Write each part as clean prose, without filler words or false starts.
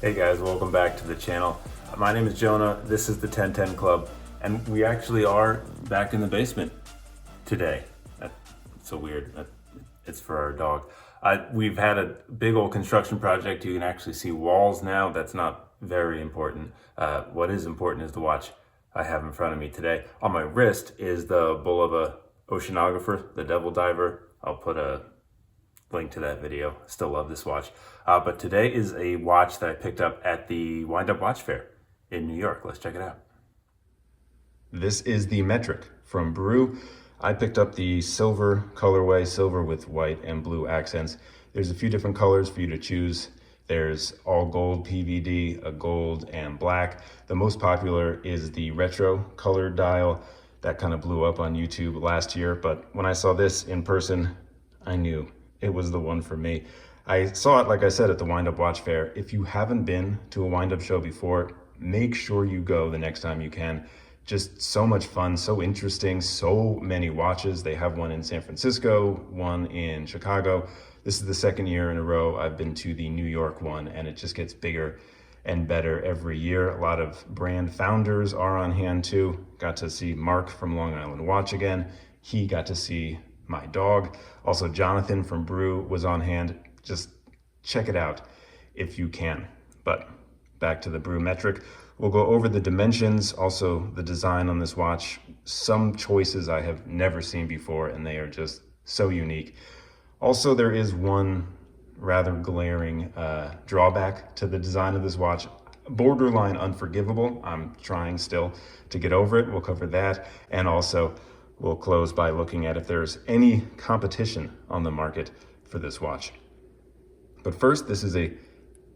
Hey guys, welcome back to the channel. My name is Jonah, this is the 1010 Club, and we actually are back in the basement today. That's so weird, it's for our dog. We've had a big old construction project. You can actually see walls now. That's not very important. What is important is the watch I have in front of me today. On my wrist is the Bulova Oceanographer, the Devil Diver. I'll put a link to that video. Still love this watch. But today is a watch that I picked up at the Wind Up Watch Fair in New York. Let's check it out. This is the Metric from Brew. I picked up the silver colorway, silver with white and blue accents. There's a few different colors for you to choose. There's all gold PVD, a gold and black. The most popular is the retro colored dial. That kind of blew up on YouTube last year, but when I saw this in person, I knew it was the one for me. I saw it, like I said, at the Wind Up Watch Fair. If you haven't been to a wind up show before, make sure you go the next time you can. Just so much fun, so interesting, so many watches. They have one in San Francisco, one in Chicago. This is the second year in a row I've been to the New York one, and it just gets bigger and better every year. A lot of brand founders are on hand too. Got to see Mark from Long Island Watch again. He got to see my dog. Also, Jonathan from Brew was on hand. Just check it out if you can. But back to the Brew Metric. We'll go over the dimensions, also the design on this watch. Some choices I have never seen before, and they are just so unique. Also, there is one rather glaring drawback to the design of this watch. Borderline unforgivable. I'm trying still to get over it. We'll cover that. And also, we'll close by looking at if there's any competition on the market for this watch. But first, this is a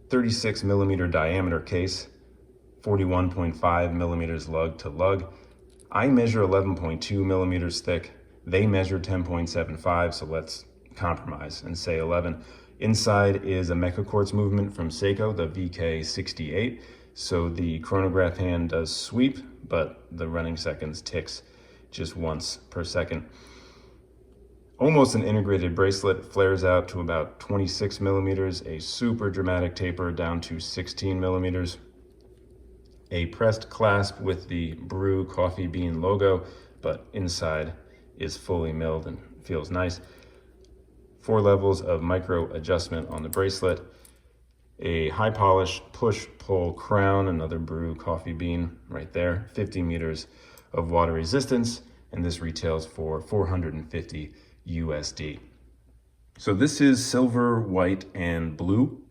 36 millimeter diameter case, 41.5 millimeters lug to lug. I measure 11.2 millimeters thick. They measure 10.75, so let's compromise and say 11. Inside is a mecha quartz movement from Seiko, the VK68. So the chronograph hand does sweep, but the running seconds ticks just once per second. Almost an integrated bracelet, flares out to about 26 millimeters, a super dramatic taper down to 16 millimeters, a pressed clasp with the Brew coffee bean logo, but inside is fully milled and feels nice. 4 levels of micro adjustment on the bracelet, a high polish push-pull crown, another Brew coffee bean right there, 50 meters of water resistance, and this retails for $450 USD. So this is silver, white, and blue,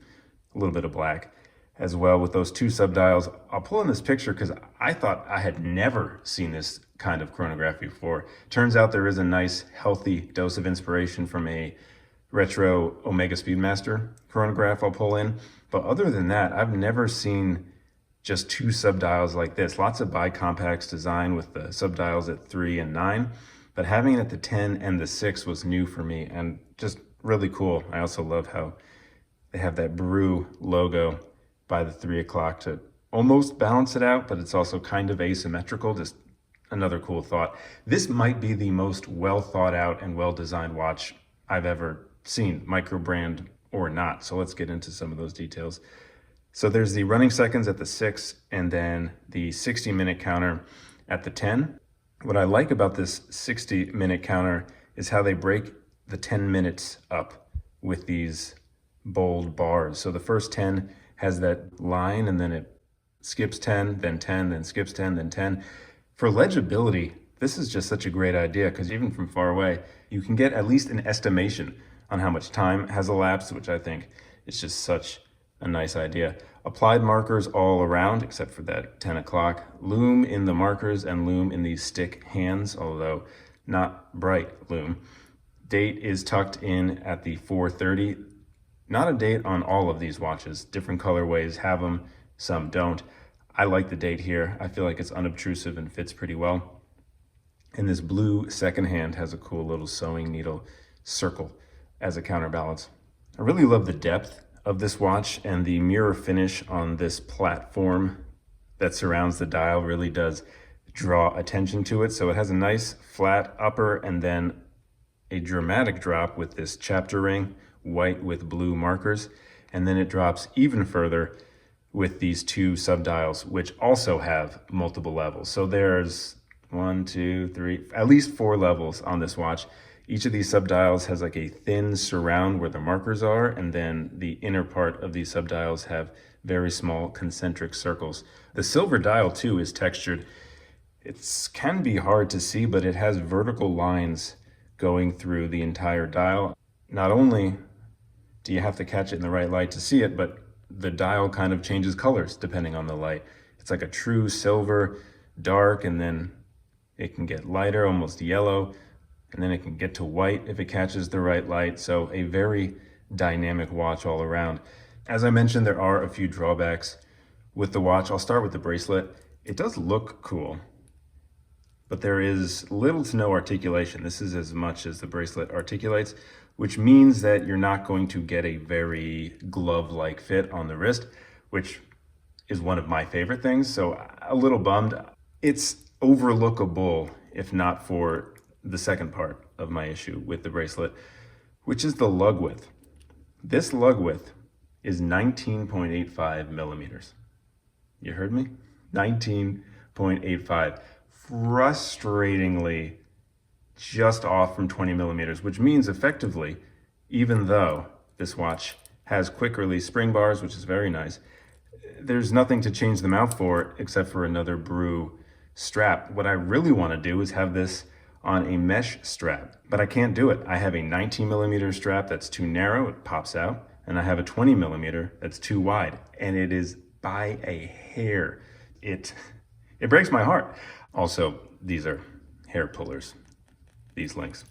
a little bit of black as well with those 2 subdials. I'll pull in this picture because I thought I had never seen this kind of chronograph before. Turns out there is a nice, healthy dose of inspiration from a retro Omega Speedmaster chronograph I'll pull in. But other than that, I've never seen just 2 subdials like this. Lots of bicompax design with the subdials at 3 and 9. But having it at the 10 and the 6 was new for me and just really cool. I also love how they have that Brew logo by the 3 o'clock to almost balance it out, but it's also kind of asymmetrical. Just another cool thought. This might be the most well thought out and well designed watch I've ever seen, micro brand or not. So let's get into some of those details. So there's the running seconds at the 6 and then the 60-minute counter at the 10. What I like about this 60-minute counter is how they break the 10 minutes up with these bold bars. So the first 10 has that line and then it skips 10, then 10, then skips 10, then 10. For legibility, this is just such a great idea because even from far away, you can get at least an estimation on how much time has elapsed, which I think is just such a nice idea. Applied markers all around, except for that 10 o'clock. Lume in the markers and lume in these stick hands, although not bright lume. Date is tucked in at the 4:30. Not a date on all of these watches. Different colorways have them, some don't. I like the date here. I feel like it's unobtrusive and fits pretty well. And this blue second hand has a cool little sewing needle circle as a counterbalance. I really love the depth of this watch, and the mirror finish on this platform that surrounds the dial really does draw attention to it. So it has a nice flat upper and then a dramatic drop with this chapter ring, white with blue markers, and then it drops even further with these two subdials, which also have multiple levels. So there's 1, 2, 3, at least 4 levels on this watch. Each of these subdials has like a thin surround where the markers are, and then the inner part of these subdials have very small concentric circles. The silver dial too is textured. It can be hard to see, but it has vertical lines going through the entire dial. Not only do you have to catch it in the right light to see it, but the dial kind of changes colors depending on the light. It's like a true silver, dark, and then it can get lighter, almost yellow, and then it can get to white if it catches the right light. So a very dynamic watch all around. As I mentioned, there are a few drawbacks with the watch. I'll start with the bracelet. It does look cool, but there is little to no articulation. This is as much as the bracelet articulates, which means that you're not going to get a very glove-like fit on the wrist, which is one of my favorite things. So a little bummed. It's overlookable if not for the second part of my issue with the bracelet, which is the lug width. This lug width is 19.85 millimeters. You heard me? 19.85. Frustratingly just off from 20 millimeters, which means effectively, even though this watch has quick release spring bars, which is very nice, there's nothing to change the mouth for except for another Brew strap. What I really want to do is have this on a mesh strap, but I can't do it. I have a 19 millimeter strap that's too narrow, it pops out, and I have a 20 millimeter that's too wide, and it is by a hair. It breaks my heart. Also, these are hair pullers, these links.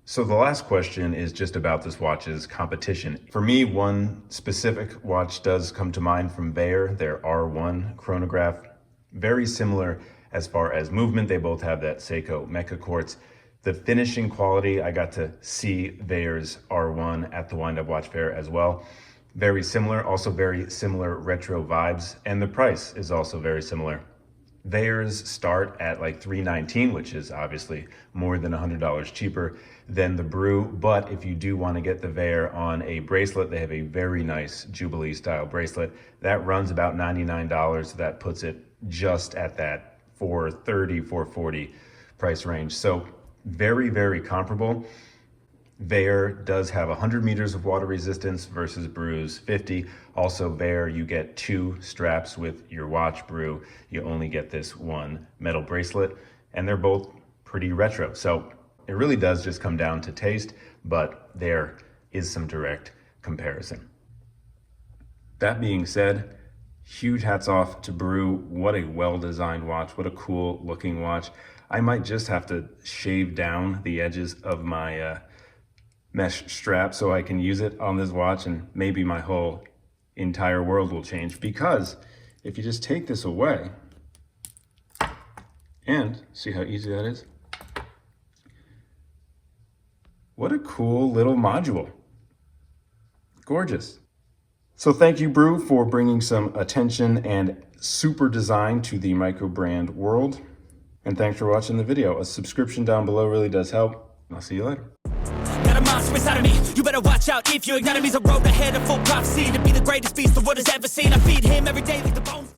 So the last question is just about this watch's competition. For me, one specific watch does come to mind from Bayer, their R1 chronograph. Very similar as far as movement. They both have that Seiko Mecha quartz. The finishing quality, I got to see Bayer's R1 at the Wind Up Watch Fair as well. Very similar, also very similar retro vibes, and the price is also very similar. Theirs start at like $319, which is obviously more than $100 cheaper than the Brew. But if you do want to get the Bayer on a bracelet, they have a very nice Jubilee style bracelet that runs about $99. So that puts it just at that $430, $440 price range. So very, very comparable. Bayer does have 100 meters of water resistance versus Brew's 50. Also Bayer, you get 2 straps with your watch. Brew, you only get this one metal bracelet, and they're both pretty retro. So it really does just come down to taste, but there is some direct comparison. That being said, huge hats off to Brew. What a well-designed watch. What a cool looking watch. I might just have to shave down the edges of my mesh strap so I can use it on this watch, and maybe my whole entire world will change, because if you just take this away and see how easy that is. What a cool little module. Gorgeous. So thank you, Brew, for bringing some attention and super design to the micro brand world. And thanks for watching the video. A subscription down below really does help. I'll see you later. Got a monster inside of me. You better watch out if your enemy's a road ahead of full prophecy to be the greatest beast the world has ever seen. I feed him every day like the bones.